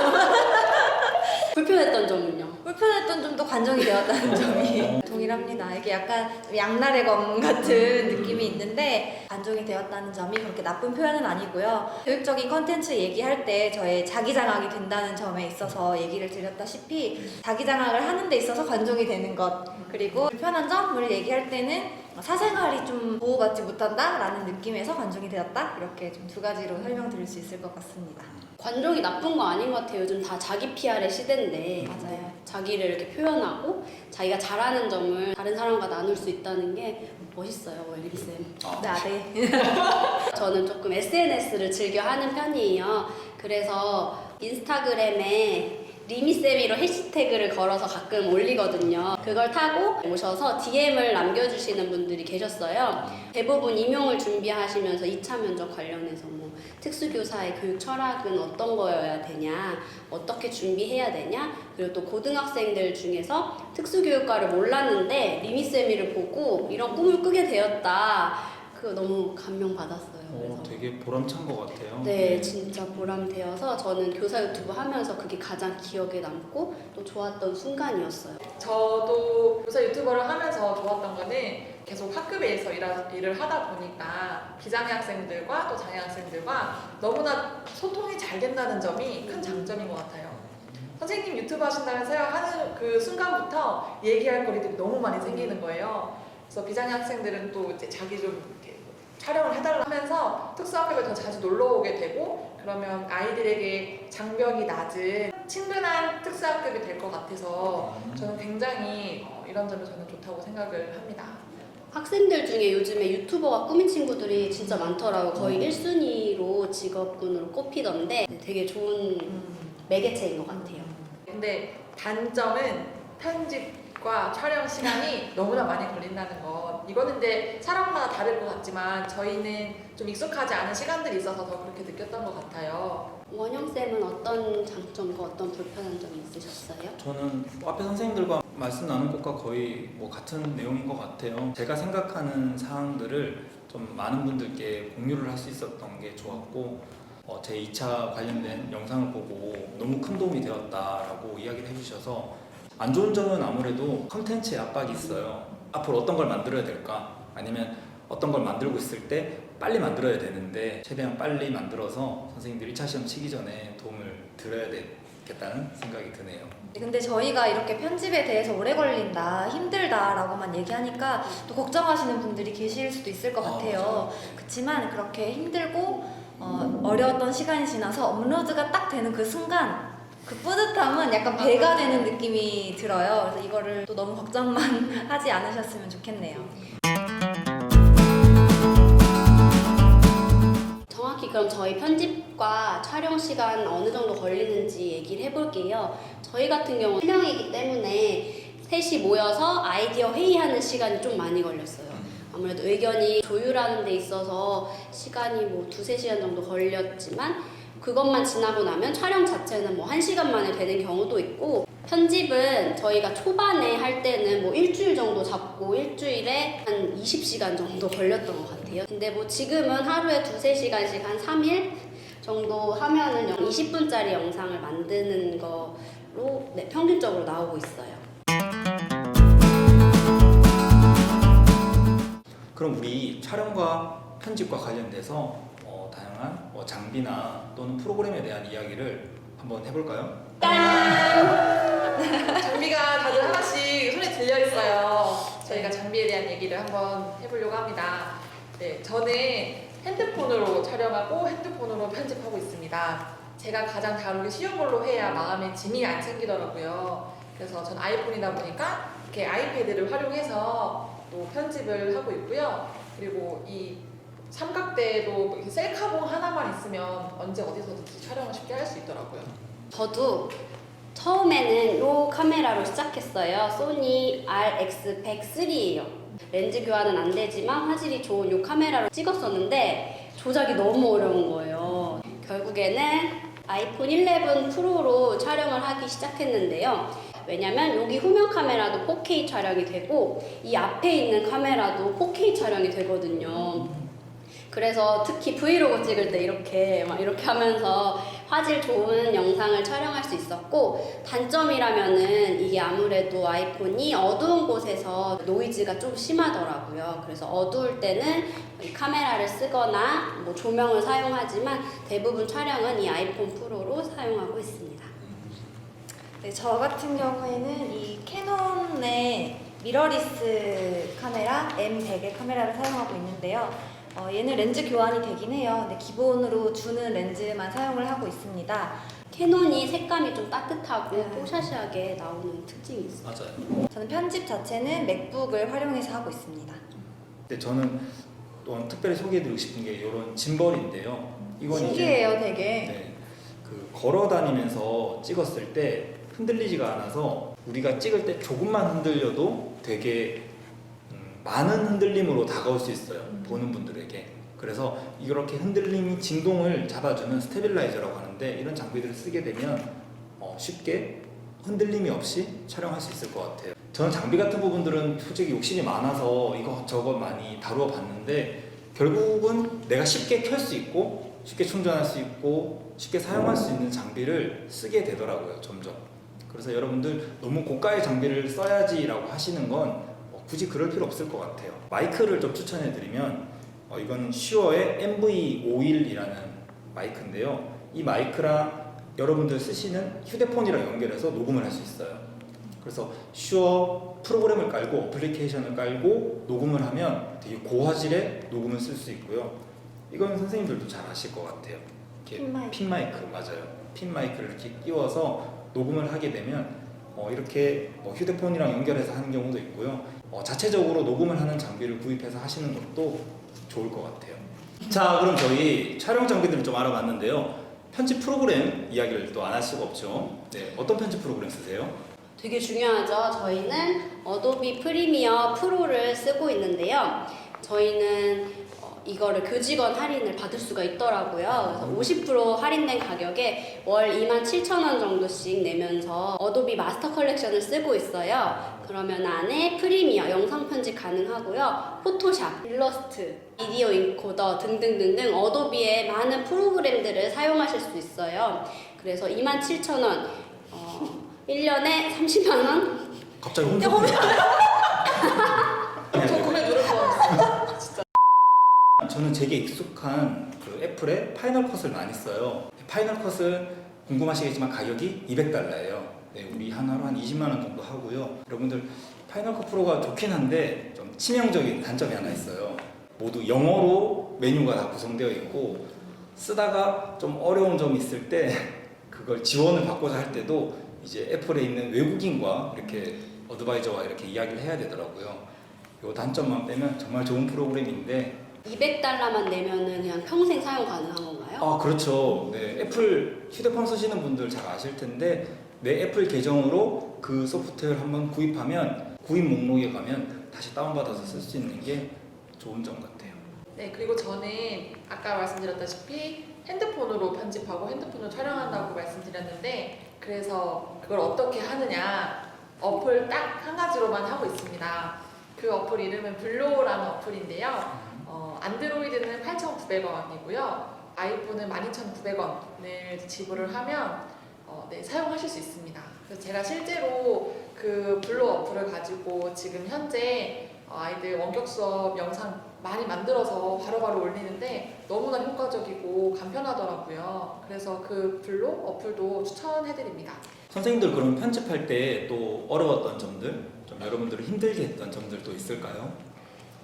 불편했던 점은요? 불편했던 점도 관종이 되었다는 점이 동일합니다. 이게 약간 양날의 검 같은 느낌이 있는데 관종이 되었다는 점이 그렇게 나쁜 표현은 아니고요. 교육적인 컨텐츠 얘기할 때 저의 자기장악이 된다는 점에 있어서 얘기를 드렸다시피 자기장악을 하는 데 있어서 관종이 되는 것 그리고 불편한 점을 얘기할 때는 사생활이 좀 보호받지 못한다라는 느낌에서 관종이 되었다 이렇게 좀 두 가지로 설명드릴 수 있을 것 같습니다. 관종이 나쁜 거 아닌 것 같아요. 요즘 다 자기 PR의 시대인데 맞아요. 자기를 이렇게 표현하고 자기가 잘하는 점을 다른 사람과 나눌 수 있다는 게 멋있어요, 오예림쌤. 네. 저는 조금 SNS를 즐겨 하는 편이에요. 그래서 인스타그램에 리미쌤이로 해시태그를 걸어서 가끔 올리거든요. 그걸 타고 오셔서 DM을 남겨주시는 분들이 계셨어요. 대부분 임용을 준비하시면서 2차 면접 관련해서 뭐 특수교사의 교육 철학은 어떤 거여야 되냐, 어떻게 준비해야 되냐, 그리고 또 고등학생들 중에서 특수교육과를 몰랐는데 리미쌤이를 보고 이런 꿈을 꾸게 되었다. 그거 너무 감명받았어요. 그래서. 되게 보람찬 것 같아요. 네, 진짜 보람되어서 저는 교사 유튜브 하면서 그게 가장 기억에 남고 또 좋았던 순간이었어요. 저도 교사 유튜버를 하면서 좋았던 거는 계속 학급에서 일을 하다 보니까 비장애 학생들과 또 장애 학생들과 너무나 소통이 잘 된다는 점이 큰 장점인 것 같아요. 선생님 유튜브 하신다면서요? 하는 그 순간부터 얘기할 거리들이 너무 많이 생기는 거예요. 그래서 비장애 학생들은 또 이제 자기 좀 이렇게 촬영을 해달라 하면서 특수학급에 더 자주 놀러 오게 되고 그러면 아이들에게 장벽이 낮은 친근한 특수학급이 될 것 같아서 저는 굉장히 이런 점이 저는 좋다고 생각을 합니다. 학생들 중에 요즘에 유튜버가 꾸민 친구들이 진짜 많더라고요. 거의 1순위로 직업군으로 꼽히던데 되게 좋은 매개체인 것 같아요. 근데 단점은 편집과 촬영 시간이 너무나 많이 걸린다는 것. 이거는 근데 사람마다 다를 것 같지만 저희는 좀 익숙하지 않은 시간들이 있어서 더 그렇게 느꼈던 것 같아요. 원영쌤은 어떤 장점과 어떤 불편한 점이 있으셨어요? 저는 앞에 선생님들과 말씀 나눈 것과 거의 뭐 같은 내용인 것 같아요. 제가 생각하는 사항들을 좀 많은 분들께 공유를 할 수 있었던 게 좋았고 제 2차 관련된 영상을 보고 너무 큰 도움이 되었다라고 이야기를 해주셔서 안 좋은 점은 아무래도 컨텐츠의 압박이 있어요. 앞으로 어떤 걸 만들어야 될까? 아니면 어떤 걸 만들고 있을 때 빨리 만들어야 되는데 최대한 빨리 만들어서 선생님들이 1차 시험 치기 전에 도움을 드려야 되겠다는 생각이 드네요. 근데 저희가 이렇게 편집에 대해서 오래 걸린다, 힘들다라고만 얘기하니까 또 걱정하시는 분들이 계실 수도 있을 것 같아요. 맞아요. 그렇지만 그렇게 힘들고 어려웠던 시간이 지나서 업로드가 딱 되는 그 순간 그 뿌듯함은 약간 배가 되는 느낌이 들어요. 그래서 이거를 또 너무 걱정만 하지 않으셨으면 좋겠네요. 정확히 그럼 저희 편집과 촬영 시간 어느 정도 걸리는지 얘기를 해볼게요. 저희 같은 경우는 실명이기 때문에 셋이 모여서 아이디어 회의하는 시간이 좀 많이 걸렸어요. 아무래도 의견이 조율하는 데 있어서 시간이 뭐 2-3시간 정도 걸렸지만 그것만 지나고 나면 촬영 자체는 뭐 1시간 만에 되는 경우도 있고, 편집은 저희가 초반에 할 때는 뭐 일주일 정도 잡고 일주일에 한 20시간 정도 걸렸던 것 같아요. 근데 뭐 지금은 하루에 2-3시간씩 한 3일 정도 하면은 20분짜리 영상을 만드는 거로 네, 평균적으로 나오고 있어요. 그럼 우리 촬영과 편집과 관련돼서 다양한 장비나 또는 프로그램에 대한 이야기를 한번 해볼까요? 장비가 다들 하나씩 손에 들려 있어요. 저희가 장비에 대한 얘기를 한번 해보려고 합니다. 네, 저는 핸드폰으로 촬영하고 핸드폰으로 편집하고 있습니다. 제가 가장 다루기 쉬운 걸로 해야 마음에 짐이 안 생기더라고요. 그래서 전 아이폰이다 보니까 이렇게 아이패드를 활용해서 또 편집을 하고 있고요. 그리고 이 삼각대도 이렇게 셀카봉 하나만 있으면 언제 어디서든지 촬영을 쉽게 할 수 있더라고요. 저도 처음에는 이 카메라로 시작했어요. 소니 RX100-3예요. 렌즈 교환은 안 되지만 화질이 좋은 이 카메라로 찍었었는데 조작이 너무 어려운 거예요. 결국에는 아이폰 11 프로로 촬영을 하기 시작했는데요. 왜냐면 여기 후면 카메라도 4K 촬영이 되고 이 앞에 있는 카메라도 4K 촬영이 되거든요. 그래서 특히 브이로그 찍을 때 이렇게 하면서 화질 좋은 영상을 촬영할 수 있었고, 단점이라면은 이게 아무래도 아이폰이 어두운 곳에서 노이즈가 좀 심하더라고요. 그래서 어두울 때는 이 카메라를 쓰거나 뭐 조명을 사용하지만 대부분 촬영은 이 아이폰 프로로 사용하고 있습니다. 네, 저 같은 경우에는 이 캐논의 미러리스 카메라 M100의 카메라를 사용하고 있는데요. 얘는 렌즈 교환이 되긴 해요. 근데 기본으로 주는 렌즈만 사용을 하고 있습니다. 캐논이 색감이 좀 따뜻하고 뽀샤시하게 나오는 특징이 있어요. 맞아요. 저는 편집 자체는 맥북을 활용해서 하고 있습니다. 근데 저는 또 특별히 소개해드리고 싶은 게 이런 짐벌인데요. 이건 신기해요, 되게. 네, 그 걸어 다니면서 찍었을 때 흔들리지가 않아서 우리가 찍을 때 조금만 흔들려도 되게 많은 흔들림으로 다가올 수 있어요. 보는 분들에게. 그래서 이렇게 흔들림이 진동을 잡아주는 스테빌라이저라고 하는데, 이런 장비들을 쓰게 되면 쉽게 흔들림이 없이 촬영할 수 있을 것 같아요. 저는 장비 같은 부분들은 솔직히 욕심이 많아서 이것저것 많이 다루어 봤는데, 결국은 내가 쉽게 켤 수 있고 쉽게 충전할 수 있고 쉽게 사용할 수 있는 장비를 쓰게 되더라고요, 점점. 그래서 여러분들 너무 고가의 장비를 써야지라고 하시는 건 굳이 그럴 필요 없을 것 같아요. 마이크를 좀 추천해드리면 이건 슈어의 MV51이라는 마이크인데요. 이 마이크랑 여러분들 쓰시는 휴대폰이랑 연결해서 녹음을 할 수 있어요. 그래서 슈어 프로그램을 깔고 어플리케이션을 깔고 녹음을 하면 되게 고화질의 녹음을 쓸 수 있고요. 이건 선생님들도 잘 아실 것 같아요. 이렇게 핀 마이크 맞아요. 핀 마이크를 이렇게 끼워서 녹음을 하게 되면 이렇게 휴대폰이랑 연결해서 하는 경우도 있고요. 자체적으로 녹음을 하는 장비를 구입해서 하시는 것도 좋을 것 같아요. 자, 그럼 저희 촬영 장비들을 좀 알아봤는데요. 편집 프로그램 이야기를 또 안 할 수가 없죠. 네, 어떤 편집 프로그램 쓰세요? 되게 중요하죠. 저희는 어도비 프리미어 프로를 쓰고 있는데요. 저희는 이거를 교직원 할인을 받을 수가 있더라고요. 그래서 50% 할인된 가격에 월 27,000원 정도씩 내면서 어도비 마스터 컬렉션을 쓰고 있어요. 그러면 안에 프리미어 영상 편집 가능하고요. 포토샵, 일러스트, 비디오 인코더 등등등등 어도비의 많은 프로그램들을 사용하실 수 있어요. 그래서 27,000원, 1년에 30만 원? 갑자기 혼자 저 구매 누를 뻔했어요. 저는 제게 익숙한 그 애플의 파이널 컷을 많이 써요. 파이널 컷은 궁금하시겠지만 가격이 $200예요. 네, 우리 하나로 한 20만 원 정도 하고요. 여러분들 파이널 컷 프로가 좋긴 한데 좀 치명적인 단점이 하나 있어요. 모두 영어로 메뉴가 다 구성되어 있고 쓰다가 좀 어려운 점이 있을 때 그걸 지원을 받고자 할 때도 이제 애플에 있는 외국인과 이렇게 어드바이저와 이렇게 이야기를 해야 되더라고요. 요 단점만 빼면 정말 좋은 프로그램인데 $200만 내면은 그냥 평생 사용 가능한 건가요? 아, 그렇죠. 네, 애플 휴대폰 쓰시는 분들 잘 아실 텐데 내 애플 계정으로 그 소프트웨어를 한번 구입하면 구입 목록에 가면 다시 다운받아서 쓸 수 있는 게 좋은 점 같아요. 네, 그리고 저는 아까 말씀드렸다시피 핸드폰으로 편집하고 핸드폰으로 촬영한다고 말씀드렸는데 그래서 그걸 어떻게 하느냐 어플 딱 한 가지로만 하고 있습니다. 그 어플 이름은 블로우라는 어플인데요. 안드로이드는 8,900원이고요. 아이폰은 12,900원을 지불을 하면 네, 사용하실 수 있습니다. 그래서 제가 실제로 그 블로우 어플을 가지고 지금 현재 아이들 원격 수업 영상 많이 만들어서 바로바로 올리는데 너무나 효과적이고 간편하더라고요. 그래서 그 블로우 어플도 추천해드립니다. 선생님들 그럼 편집할 때 또 어려웠던 점들, 좀 여러분들을 힘들게 했던 점들도 있을까요?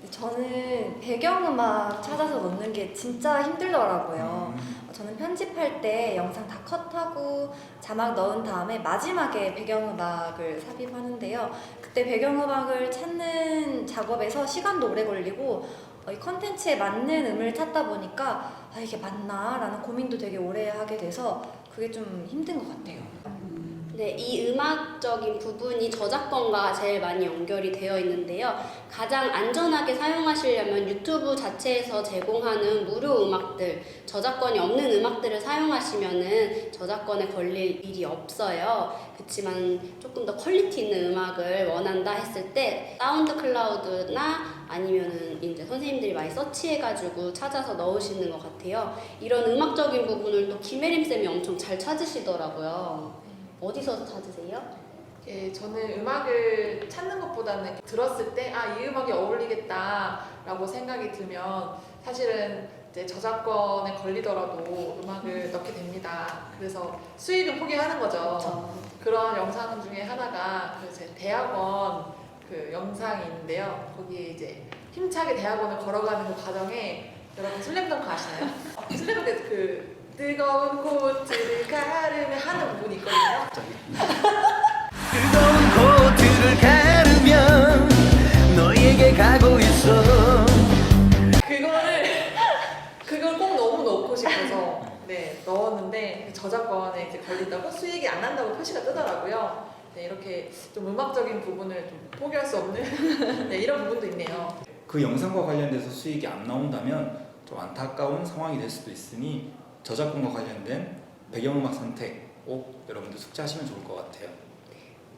저는 배경음악 찾아서 넣는 게 진짜 힘들더라고요. 저는 편집할 때 영상 다 컷하고 자막 넣은 다음에 마지막에 배경음악을 삽입하는데요. 그때 배경음악을 찾는 작업에서 시간도 오래 걸리고 이 컨텐츠에 맞는 음을 찾다 보니까 이게 맞나? 라는 고민도 되게 오래 하게 돼서 그게 좀 힘든 것 같아요. 네, 이 음악적인 부분이 저작권과 제일 많이 연결이 되어 있는데요. 가장 안전하게 사용하시려면 유튜브 자체에서 제공하는 무료 음악들, 저작권이 없는 음악들을 사용하시면은 저작권에 걸릴 일이 없어요. 그렇지만 조금 더 퀄리티 있는 음악을 원한다 했을 때 사운드 클라우드나 아니면은 이제 선생님들이 많이 서치해가지고 찾아서 넣으시는 것 같아요. 이런 음악적인 부분을 또 김혜림 쌤이 엄청 잘 찾으시더라고요. 어디서 찾으세요? 예, 저는 음악을 찾는 것보다는 들었을 때 이 음악이 어울리겠다라고 생각이 들면 사실은 이제 저작권에 걸리더라도 음악을 넣게 됩니다. 그래서 수익은 포기하는 거죠. 그렇죠. 그런 영상 중에 하나가 제 대학원 그 영상이 있는데요. 거기에 이제 힘차게 대학원을 걸어가는 그 과정에 여러분 슬램덩크 아시나요? 슬램덩크 그 뜨거운 코트를 가르며 하는 부분이 있거든요. 뜨거운 코트를 가르며 너에게 가고 있어. 그걸 꼭 너무 넣고 싶어서 네, 넣었는데 저작권에 이제 걸린다고 수익이 안 난다고 표시가 뜨더라고요. 네, 이렇게 좀 음악적인 부분을 좀 포기할 수 없는 네, 이런 부분도 있네요. 그 영상과 관련돼서 수익이 안 나온다면 좀 안타까운 상황이 될 수도 있으니 저작권과 관련된 배경음악 선택 꼭 여러분들 숙지하시면 좋을 것 같아요.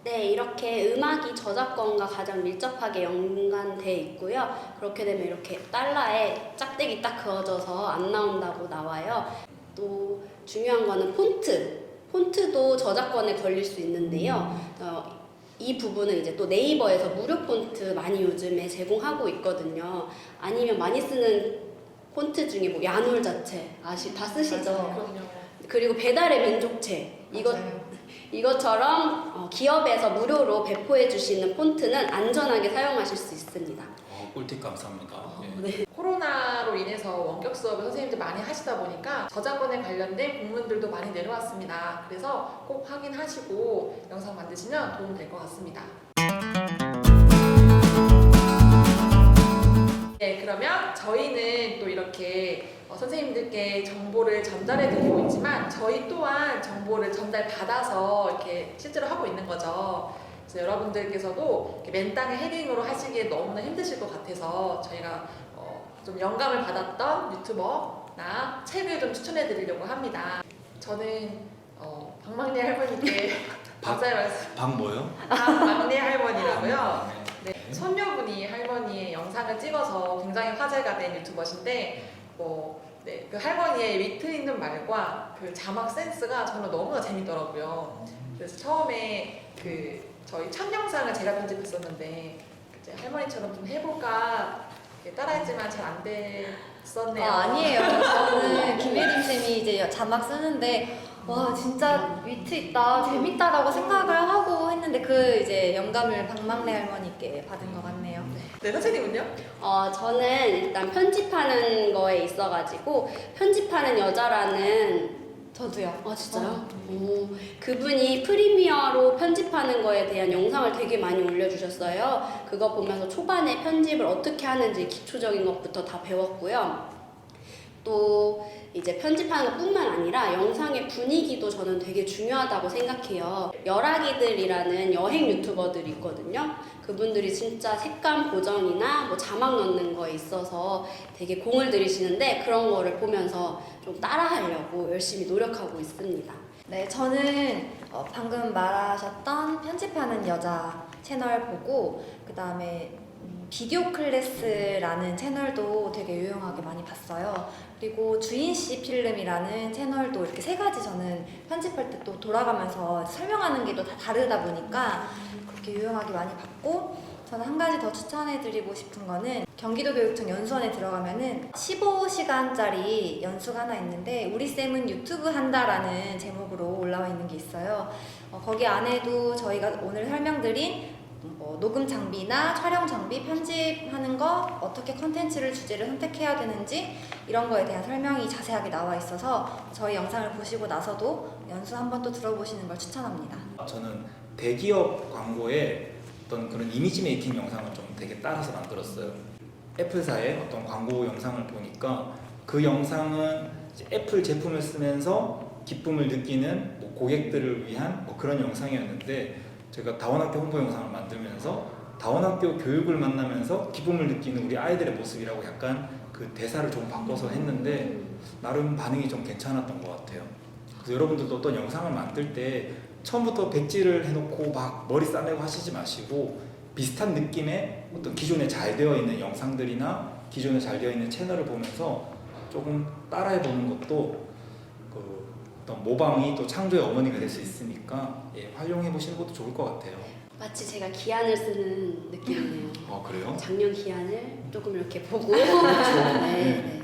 네, 이렇게 음악이 저작권과 가장 밀접하게 연관돼 있고요. 그렇게 되면 이렇게 달러에 짝대기 딱 그어져서 안 나온다고 나와요. 또 중요한 거는 폰트도 저작권에 걸릴 수 있는데요. 이 부분은 이제 또 네이버에서 무료 폰트 많이 요즘에 제공하고 있거든요. 아니면 많이 쓰는 폰트 중에 뭐 야놀 자체 다 쓰시죠? 그럼요. 그리고 배달의 민족체 이것처럼 기업에서 무료로 배포해 주시는 폰트는 안전하게 사용하실 수 있습니다. 꿀팁 감사합니다. 네. 코로나 코로나로 인해서 원격 수업을 선생님들 많이 하시다 보니까 저작권에 관련된 공문들도 많이 내려왔습니다. 그래서 꼭 확인하시고 영상 만드시면 도움 될 것 같습니다. 네, 그러면 저희는 또 이렇게 선생님들께 정보를 전달해 드리고 있지만 저희 또한 정보를 전달받아서 이렇게 실제로 하고 있는 거죠. 그래서 여러분들께서도 이렇게 맨땅에 헤딩으로 하시기에 너무나 힘드실 것 같아서 저희가 좀 영감을 받았던 유튜버나 책을 좀 추천해 드리려고 합니다. 저는 박막내 할머니께 감사의 말씀. 박 뭐요? 박막내 할머니라고요. 네. 네, 손녀분이 할머니의 영상을 찍어서 굉장히 화제가 된 유튜버신데 네, 그 할머니의 위트 있는 말과 그 자막 센스가 저는 너무나 재밌더라고요. 그래서 처음에 저희 첫 영상을 제가 편집했었는데 이제 할머니처럼 좀 해볼까 따라했지만 잘 안 됐었네요. 아니에요. 저는 김혜림 쌤이 이제 자막 쓰는데 와 진짜 위트 있다, 재밌다라고 생각을 하고 했는데 그 이제 영감을 박막내 할머니께 받은 것 같네요. 네, 선생님은요? 저는 일단 편집하는 거에 있어가지고 편집하는 여자라는 저도요. 진짜요? 오, 그분이 프리미어로 편집하는 거에 대한 영상을 되게 많이 올려주셨어요. 그거 보면서 초반에 편집을 어떻게 하는지 기초적인 것부터 다 배웠고요. 또 이제 편집하는 것뿐만 아니라 영상의 분위기도 저는 되게 중요하다고 생각해요. 열아기들이라는 여행 유튜버들이 있거든요. 그분들이 진짜 색감 보정이나 뭐 자막 넣는 거에 있어서 되게 공을 들이시는데 그런 거를 보면서 좀 따라하려고 열심히 노력하고 있습니다. 네, 저는 방금 말하셨던 편집하는 여자 채널 보고 그 다음에 비디오 클래스라는 채널도 되게 유용하게 많이 봤어요. 그리고 주인씨 필름이라는 채널도 이렇게 세 가지 저는 편집할 때 또 돌아가면서 설명하는 게 또 다 다르다 보니까 그렇게 유용하게 많이 봤고, 저는 한 가지 더 추천해드리고 싶은 거는 경기도교육청 연수원에 들어가면은 15시간짜리 연수가 하나 있는데 우리 쌤은 유튜브 한다라는 제목으로 올라와 있는 게 있어요. 거기 안에도 저희가 오늘 설명드린 녹음 장비나 촬영 장비, 편집하는 거, 어떻게 컨텐츠를 주제를 선택해야 되는지 이런 거에 대한 설명이 자세하게 나와 있어서 저희 영상을 보시고 나서도 연수 한번 또 들어보시는 걸 추천합니다. 저는 대기업 광고에 어떤 그런 이미지 메이킹 영상을 좀 되게 따라서 만들었어요. 애플사의 어떤 광고 영상을 보니까 그 영상은 이제 애플 제품을 쓰면서 기쁨을 느끼는 뭐 고객들을 위한 뭐 그런 영상이었는데, 제가 다원학교 홍보 영상을 만들면서 다원학교 교육을 만나면서 기쁨을 느끼는 우리 아이들의 모습이라고 약간 그 대사를 좀 바꿔서 했는데 나름 반응이 좀 괜찮았던 것 같아요. 그래서 여러분들도 어떤 영상을 만들 때 처음부터 백지를 해놓고 막 머리 싸매고 하시지 마시고 비슷한 느낌의 어떤 기존에 잘 되어 있는 영상들이나 기존에 잘 되어 있는 채널을 보면서 조금 따라해보는 것도 어떤 모방이 또 창조의 어머니가 될 수 있으니까 활용해 보시는 것도 좋을 것 같아요. 마치 제가 기한을 쓰는 느낌이네요. 그래요? 작년 기한을 조금 이렇게 보고 그렇죠. 네.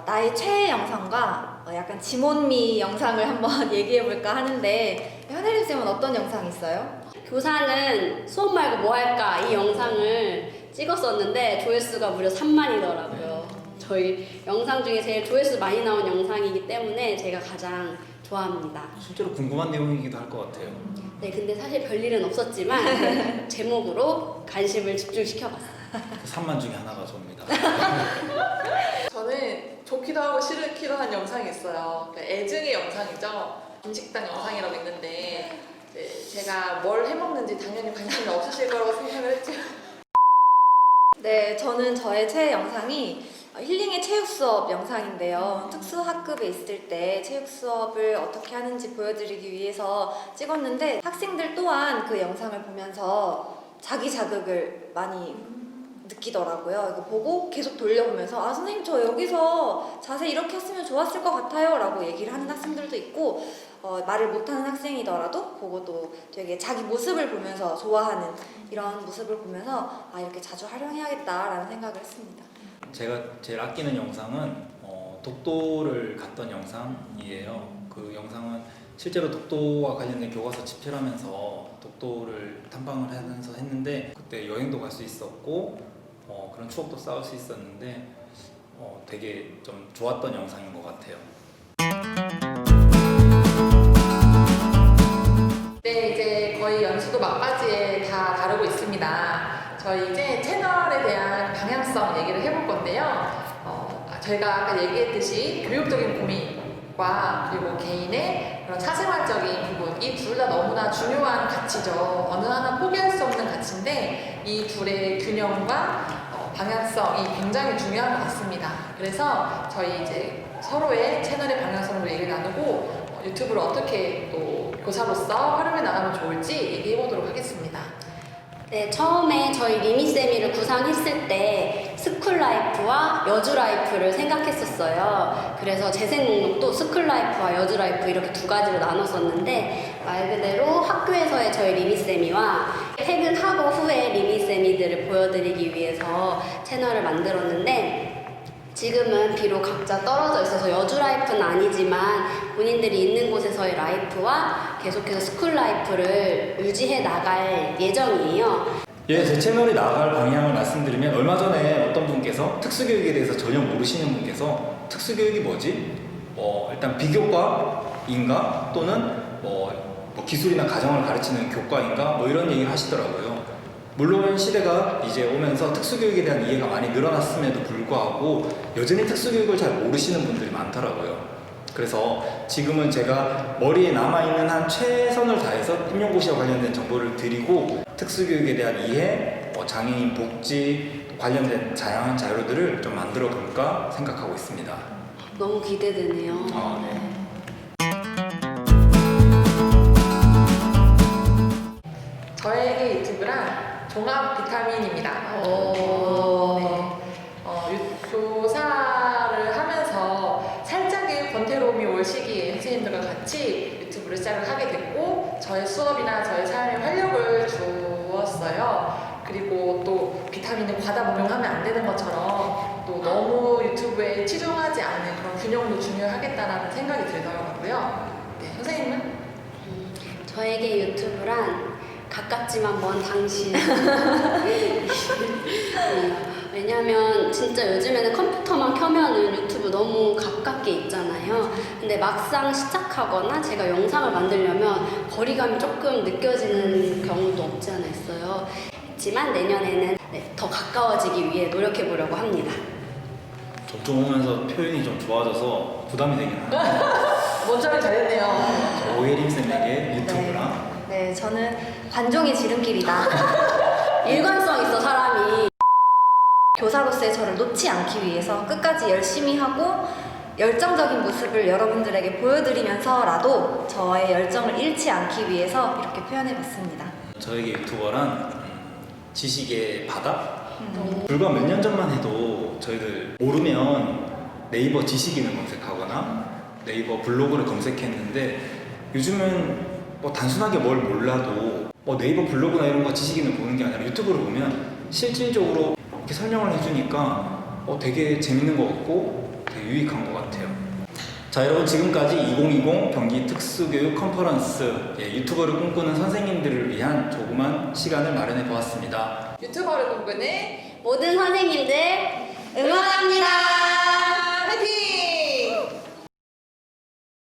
나의 최애 영상과 약간 지몬미 영상을 한번 얘기해볼까 하는데 현혜림 쌤은 어떤 영상이 있어요? 교사는 수업 말고 뭐 할까 이 영상을 찍었었는데 조회수가 무려 3만이더라고요. 저희 영상 중에 제일 조회수 많이 나온 영상이기 때문에 제가 가장 좋아합니다. 실제로 궁금한 내용이기도 할 것 같아요. 네, 근데 사실 별일은 없었지만 그 제목으로 관심을 집중시켜봤어요. 3만 중에 하나가 접니다. 저는 좋기도 하고 싫기도 한 영상이 있어요. 애증의 영상이죠. 음식당 영상이라고 있는데 제가 뭘 해먹는지 당연히 관심이 없으실 거라고 생각을 했죠. 네, 저는 저의 최애 영상이 힐링의 체육 수업 영상인데요. 특수 학급에 있을 때 체육 수업을 어떻게 하는지 보여드리기 위해서 찍었는데 학생들 또한 그 영상을 보면서 자기 자극을 많이 느끼더라고요. 이거 보고 계속 돌려보면서 선생님 저 여기서 자세 이렇게 했으면 좋았을 것 같아요 라고 얘기를 하는 학생들도 있고, 말을 못하는 학생이더라도 보고 또 되게 자기 모습을 보면서 좋아하는 이런 모습을 보면서 이렇게 자주 활용해야겠다라는 생각을 했습니다. 제가 제일 아끼는 영상은 독도를 갔던 영상이에요. 그 영상은 실제로 독도와 관련된 교과서 집필하면서 독도를 탐방을 하면서 했는데 그때 여행도 갈 수 있었고 그런 추억도 쌓을 수 있었는데 되게 좀 좋았던 영상인 것 같아요. 네, 이제 거의 연수도 막바지에 다 다루고 있습니다. 저희 이제 채널에 대한 방향성 얘기를 해볼 건데요. 저희가 아까 얘기했듯이 교육적인 고민과 그리고 개인의 그런 사생활적인 부분, 이 둘 다 너무나 중요한 가치죠. 어느 하나 포기할 수 없는 가치인데 이 둘의 균형과 방향성이 굉장히 중요한 것 같습니다. 그래서 저희 이제 서로의 채널의 방향성으로 얘기를 나누고 유튜브를 어떻게 또 교사로서 활용해 나가면 좋을지 얘기해 보도록 하겠습니다. 네, 처음에 저희 리미세미를 구상했을 때 스쿨라이프와 여주라이프를 생각했었어요. 그래서 재생 목록도 스쿨라이프와 여주라이프 이렇게 두 가지로 나눴었는데 말 그대로 학교에서의 저희 리미세미와 퇴근하고 후에 리미세미들을 보여드리기 위해서 채널을 만들었는데 지금은 비록 각자 떨어져 있어서 여주라이프는 아니지만 본인들이 있는 곳에서의 라이프와 계속해서 스쿨라이프를 유지해 나갈 예정이에요. 예, 제 채널이 나갈 방향을 말씀드리면 얼마 전에 어떤 분께서 특수교육에 대해서 전혀 모르시는 분께서 특수교육이 뭐지? 일단 비교과인가? 또는 기술이나 가정을 가르치는 교과인가? 이런 얘기를 하시더라고요. 물론 시대가 이제 오면서 특수교육에 대한 이해가 많이 늘어났음에도 불구하고 여전히 특수교육을 잘 모르시는 분들이 많더라고요. 그래서 지금은 제가 머리에 남아있는 한 최선을 다해서 임용고시와 관련된 정보를 드리고 특수교육에 대한 이해, 장애인 복지 관련된 다양한 자료들을 좀 만들어 볼까 생각하고 있습니다. 너무 기대되네요. 네. 저에게 유튜브란 종합 비타민입니다. 교사를 하면서 살짝의 권태로움이 올 시기에 선생님들과 같이 유튜브를 시작을 하게 됐고 저의 수업이나 저의 삶에 활력을 주었어요. 그리고 또 비타민을 과다 복용하면 안 되는 것처럼 또 너무 유튜브에 치중하지 않는 그런 균형도 중요하겠다라는 생각이 들더라고요. 네, 선생님은? 저에게 유튜브란 가깝지만 먼 당신. 왜냐면 진짜 요즘에는 컴퓨터만 켜면은 유튜브 너무 가깝게 있잖아요. 근데 막상 시작하거나 제가 영상을 만들려면 거리감이 조금 느껴지는 경우도 없지 않아 있어요. 했지만 내년에는 더 가까워지기 위해 노력해 보려고 합니다. 접종 오면서 표현이 좀 좋아져서 부담이 되긴 하네요. 먼저는 잘했네요. 오예림 쌤에게 유튜브랑 네, 저는 관종의 지름길이다. 일관성 있어 사람이. 교사로서의 저를 놓지 않기 위해서 끝까지 열심히 하고 열정적인 모습을 여러분들에게 보여드리면서라도 저의 열정을 잃지 않기 위해서 이렇게 표현해봤습니다. 저에게 유튜버란 지식의 바다? 불과 몇 년 전만 해도 저희들 모르면 네이버 지식인을 검색하거나 네이버 블로그를 검색했는데 요즘은 단순하게 뭘 몰라도 네이버 블로그나 이런 거 지식인을 보는 게 아니라 유튜브를 보면 실질적으로 이렇게 설명을 해주니까 되게 재밌는 것 같고 되게 유익한 것 같아요. 자, 여러분 지금까지 2020 경기 특수교육 컨퍼런스 유튜버를 꿈꾸는 선생님들을 위한 조그만 시간을 마련해 보았습니다. 유튜버를 꿈꾸는 모든 선생님들 응원합니다.